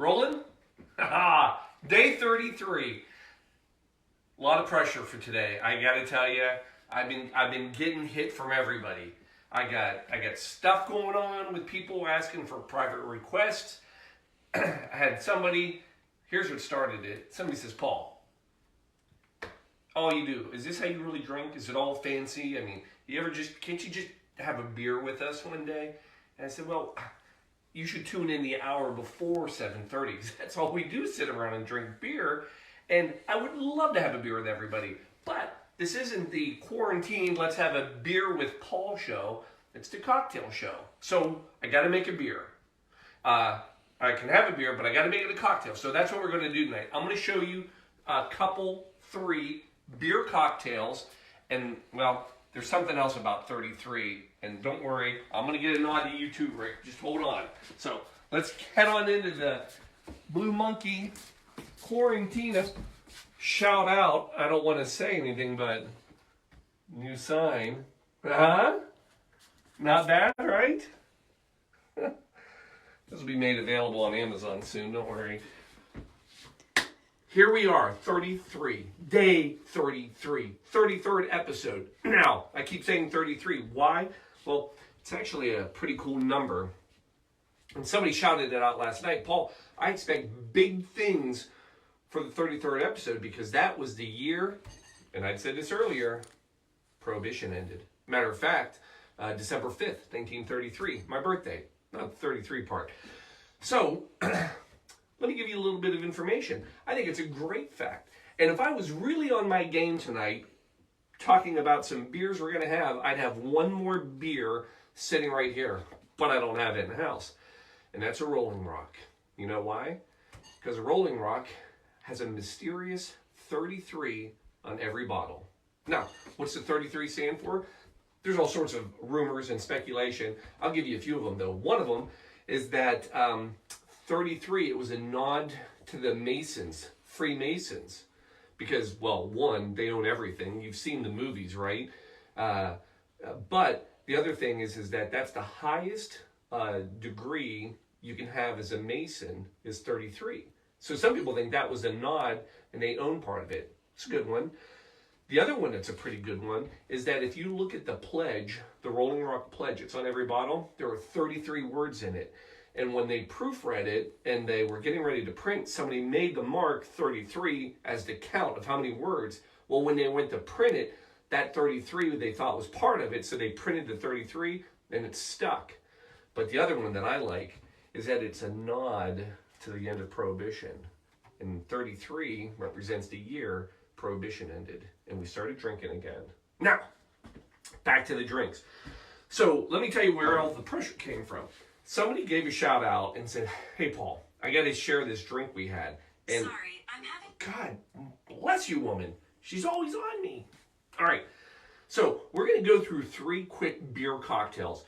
Rolling? Day 33. A lot of pressure for today. I gotta tell you, I've been getting hit from everybody. I got stuff going on with people asking for private requests. I had somebody, here's what started it. Somebody says, Paul, all you do, is this how you really drink? Is it all fancy? I mean, can't you just have a beer with us one day? And I said, well, you should tune in the hour before 7:30. That's all we do, sit around and drink beer. And I would love to have a beer with everybody. But this isn't the quarantine, let's have a beer with Paul show. It's the cocktail show. So I got to make a beer. I can have a beer, but I got to make it a cocktail. So that's what we're going to do tonight. I'm going to show you three beer cocktails. And, well, there's something else about 33. And don't worry, I'm going to get a nod to you too, Rick. Just hold on. So let's head on into the Blue Monkey Quarantina. Shout out. I don't want to say anything, but new sign. Not bad, right? This will be made available on Amazon soon, don't worry. Here we are, 33, day 33, 33rd episode. Now, I keep saying 33. Why? Well, it's actually a pretty cool number. And somebody shouted it out last night. Paul, I expect big things for the 33rd episode because that was the year, and I'd said this earlier, Prohibition ended. Matter of fact, December 5th, 1933, my birthday, not the 33 part. So, let me give you a little bit of information. I think it's a great fact. And if I was really on my game tonight, talking about some beers we're going to have, I'd have one more beer sitting right here, but I don't have it in the house. And that's a Rolling Rock. You know why? Because a Rolling Rock has a mysterious 33 on every bottle. Now, what's the 33 stand for? There's all sorts of rumors and speculation. I'll give you a few of them, though. One of them is that 33, it was a nod to the Masons, Freemasons. Because, well, one, they own everything. You've seen the movies, right? But the other thing is that that's the highest degree you can have as a Mason is 33. So some people think that was a nod and they own part of it. It's a good one. The other one that's a pretty good one is that if you look at the pledge, the Rolling Rock pledge, it's on every bottle, there are 33 words in it. And when they proofread it and they were getting ready to print, somebody made the mark 33 as the count of how many words. Well, when they went to print it, that 33 they thought was part of it, so they printed the 33 and it stuck. But the other one that I like is that it's a nod to the end of Prohibition. And 33 represents the year Prohibition ended and we started drinking again. Now, back to the drinks. So let me tell you where all the pressure came from. Somebody gave a shout out and said, hey, Paul, I got to share this drink we had. And sorry, I'm having... God bless you, woman. She's always on me. All right. So we're going to go through three quick beer cocktails.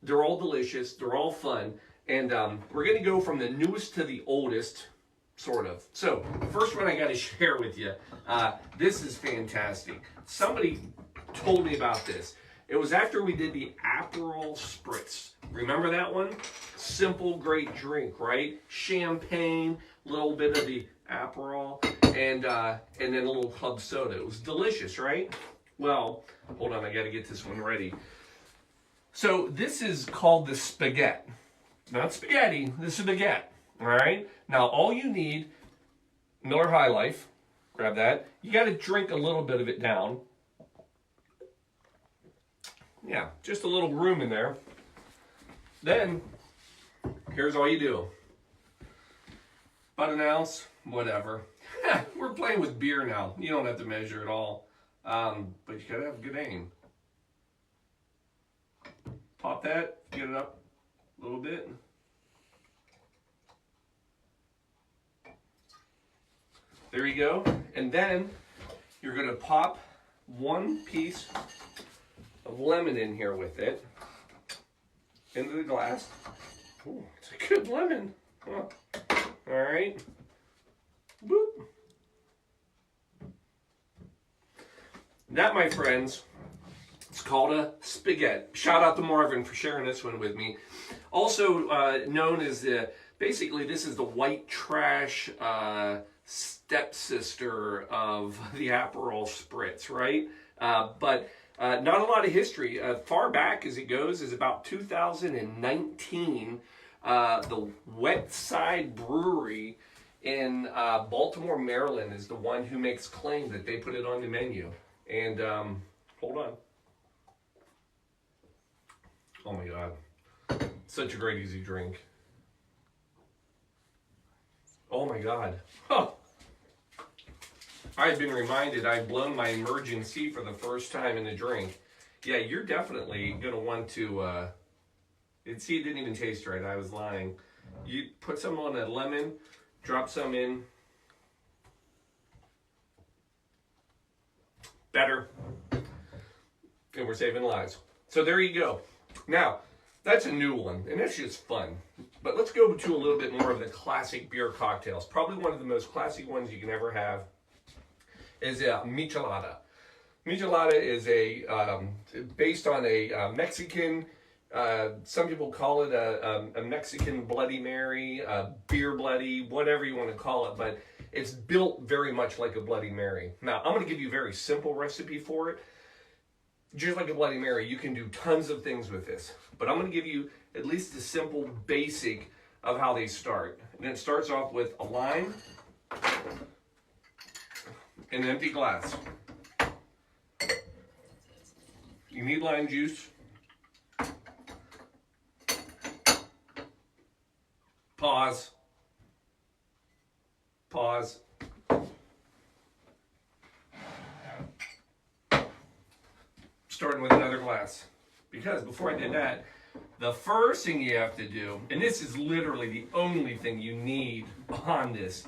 They're all delicious. They're all fun. And we're going to go from the newest to the oldest, sort of. So the first one I got to share with you. This is fantastic. Somebody told me about this. It was after we did the Aperol Spritz. Remember that one? Simple, great drink, right? Champagne, a little bit of the Aperol, and then a little club soda. It was delicious, right? Well, hold on, I got to get this one ready. So this is called the Spaghetti. Not spaghetti, the Spaghetti, all right? Now, all you need, Miller High Life, grab that. You got to drink a little bit of it down. Yeah, just a little room in there. Then, here's all you do. About an ounce, whatever. We're playing with beer now. You don't have to measure at all. But you gotta have a good aim. Pop that, get it up a little bit. There you go. And then, you're gonna pop one piece of lemon in here with it into the glass. Ooh, it's a good lemon. Huh. All right. Boop. That, my friends, it's called a Spaghetti. Shout out to Marvin for sharing this one with me. Also known as the basically this is the white trash stepsister of the Aperol Spritz, right? But not a lot of history. Far back as it goes is about 2019. The Wet Side Brewery in Baltimore, Maryland is the one who makes claim that they put it on the menu. And hold on. Oh my God. Such a great easy drink. Oh my God. Huh. I've been reminded I've blown my Emergen-C for the first time in a drink. Yeah, you're definitely going to want to... see, it didn't even taste right. I was lying. You put some on a lemon, drop some in. Better. And we're saving lives. So there you go. Now, that's a new one, and that's just fun. But let's go to a little bit more of the classic beer cocktails. Probably one of the most classic ones you can ever have is a michelada. Michelada is based on a Mexican, some people call it a Mexican Bloody Mary, a beer bloody, whatever you want to call it, but it's built very much like a Bloody Mary. Now, I'm going to give you a very simple recipe for it. Just like a Bloody Mary, you can do tons of things with this, but I'm going to give you at least the simple basic of how they start. And it starts off with a lime, an empty glass. You need lime juice. Pause. Pause. Starting with another glass. Because before I did that, the first thing you have to do, and this is literally the only thing you need on this,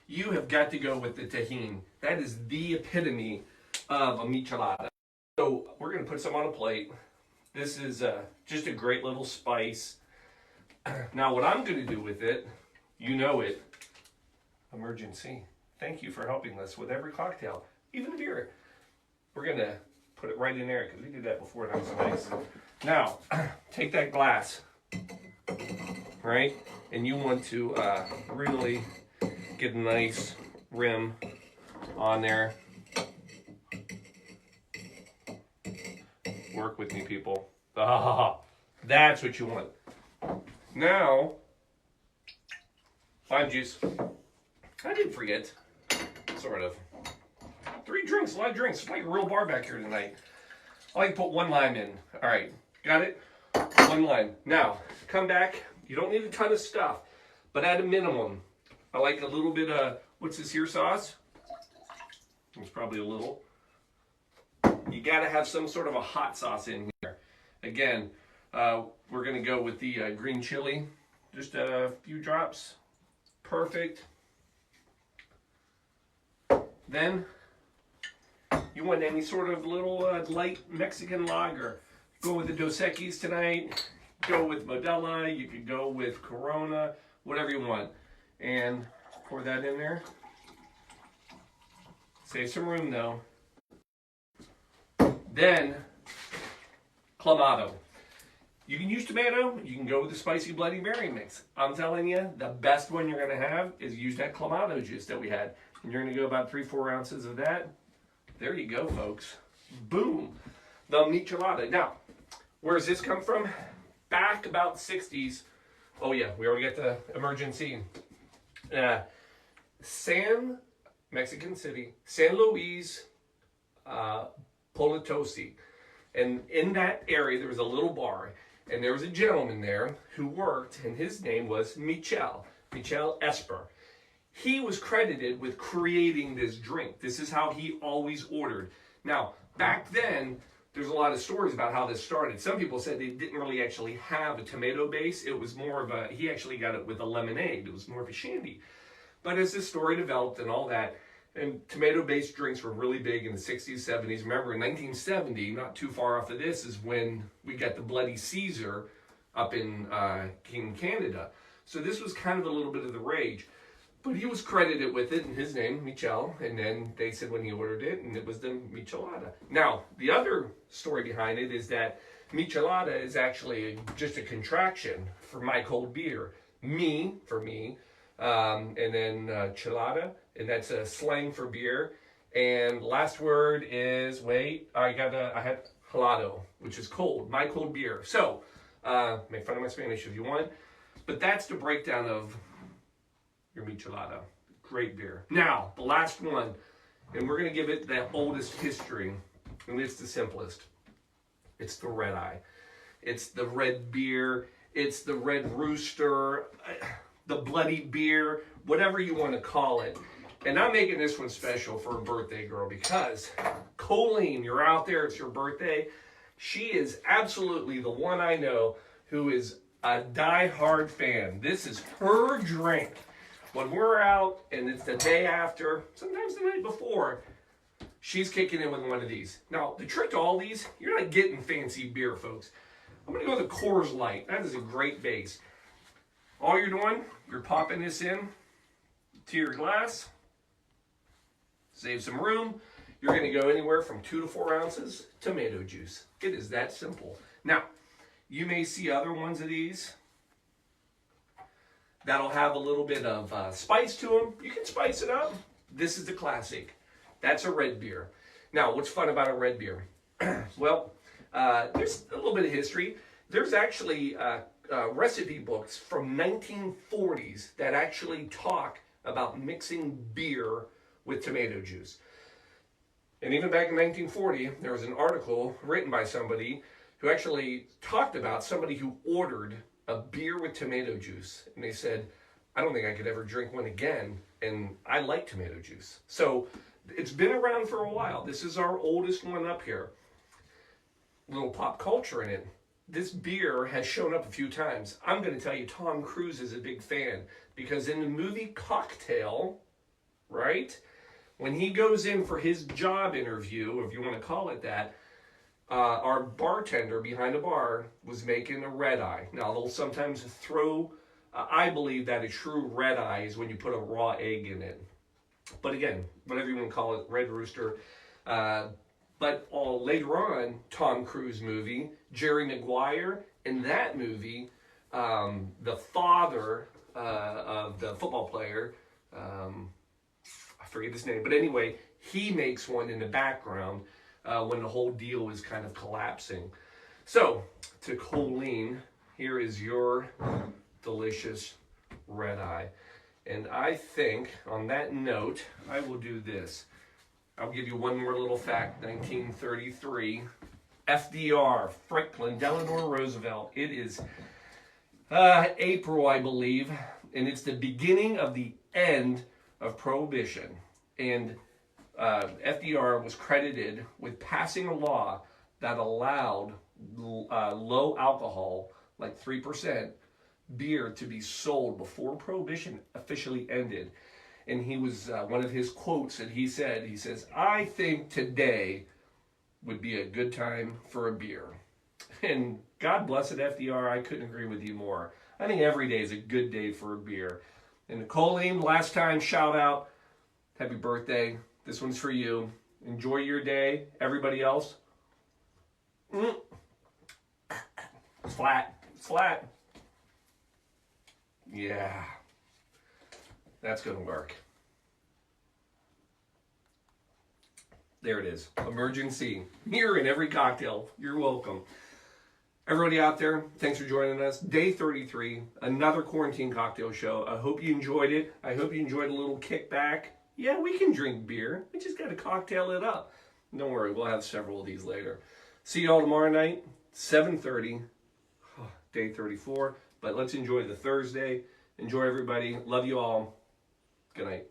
you have got to go with the Tajín. That is the epitome of a michelada. So we're going to put some on a plate. This is just a great little spice. Now what I'm going to do with it, you know it, Emergen-C. Thank you for helping us with every cocktail, even the beer. We're going to put it right in there because we did that before and that was nice. Now, take that glass, right? And you want to really get a nice rim on there. Work with me, people. Ah, that's what you want. Now, lime juice. I didn't forget, sort of. 3 drinks, a lot of drinks. It's like a real bar back here tonight. I like to put 1 lime in. All right, got it? 1 lime. Now, come back. You don't need a ton of stuff, but at a minimum, I like a little bit of, what's this here sauce? It's probably a little. You got to have some sort of a hot sauce in here. Again, we're going to go with the green chili. Just a few drops. Perfect. Then, you want any sort of little light Mexican lager. Go with the Dos Equis tonight. Go with Modelo. You could go with Corona. Whatever you want. And pour that in there. Save some room though. Then, Clamato. You can use tomato. You can go with the spicy Bloody Mary mix. I'm telling you, the best one you're going to have is use that Clamato juice that we had. And you're going to go about 3-4 ounces of that. There you go, folks. Boom. The michelada. Now, where does this come from? Back about 60s. Oh yeah, we already got the Emergen-C. Mexican City, San Luis Potosi. And in that area, there was a little bar. And there was a gentleman there who worked, and his name was Michel Esper. He was credited with creating this drink. This is how he always ordered. Now, back then, there's a lot of stories about how this started. Some people said they didn't really actually have a tomato base. It was more of a, he actually got it with a lemonade. It was more of a shandy. But as this story developed and all that, and tomato-based drinks were really big in the 60s, 70s. Remember, in 1970, not too far off of this, is when we got the Bloody Caesar up in Canada. So this was kind of a little bit of the rage. But he was credited with it, and his name, Michel, and then they said when he ordered it, and it was the michelada. Now, the other story behind it is that michelada is actually just a contraction for my cold beer. me for me, and then chelada, and that's a slang for beer. And last word is I had helado, which is cold, my cold beer. So make fun of my Spanish if you want, but that's the breakdown of your michelada. Great beer. Now the last one, and we're gonna give it the oldest history, and it's the simplest. It's the red eye. It's the red beer. It's the Red Rooster, the bloody beer, whatever you want to call it. And I'm making this one special for a birthday girl because Colleen, you're out there, it's your birthday. She is absolutely the one I know who is a die-hard fan. This is her drink. When we're out and it's the day after, sometimes the night before, she's kicking in with one of these. Now, the trick to all these, you're not getting fancy beer, folks. I'm going to go with the Coors Light. That is a great base. All you're doing, you're popping this in to your glass. Save some room. You're going to go anywhere from 2 to 4 ounces tomato juice. It is that simple. Now, you may see other ones of these that'll have a little bit of spice to them. You can spice it up. This is the classic. That's a red beer. Now, what's fun about a red beer? Well, there's a little bit of history. There's actually recipe books from 1940s that actually talk about mixing beer with tomato juice. And even back in 1940, there was an article written by somebody who actually talked about somebody who ordered a beer with tomato juice. And they said, I don't think I could ever drink one again. And I like tomato juice. So it's been around for a while. This is our oldest one up here. Little pop culture in it. This beer has shown up a few times. I'm going to tell you, Tom Cruise is a big fan because in the movie Cocktail, right, when he goes in for his job interview, if you want to call it that, our bartender behind the bar was making a red eye. Now, they'll sometimes throw, I believe that a true red eye is when you put a raw egg in it. But again, whatever you want to call it, Red Rooster. But later on, Tom Cruise movie, Jerry Maguire, in that movie, the father of the football player, I forget his name, but anyway, he makes one in the background when the whole deal is kind of collapsing. So, to Colleen, here is your delicious red eye. And I think, on that note, I will do this. I'll give you one more little fact. 1933, FDR, Franklin Delano Roosevelt. It is April, I believe, and it's the beginning of the end of Prohibition. And FDR was credited with passing a law that allowed low alcohol, like 3%, beer to be sold before Prohibition officially ended. And he was, one of his quotes that he says, I think today would be a good time for a beer. And God bless it, FDR, I couldn't agree with you more. I think every day is a good day for a beer. And Colleen, last time, shout out, happy birthday. This one's for you. Enjoy your day. Everybody else, it's flat. It's flat. Yeah. That's going to work. There it is. Emergency. Here in every cocktail. You're welcome. Everybody out there, thanks for joining us. Day 33, another quarantine cocktail show. I hope you enjoyed it. I hope you enjoyed a little kickback. Yeah, we can drink beer. We just got to cocktail it up. Don't worry, we'll have several of these later. See you all tomorrow night, 7:30, day 34. But let's enjoy the Thursday. Enjoy, everybody. Love you all. Good night.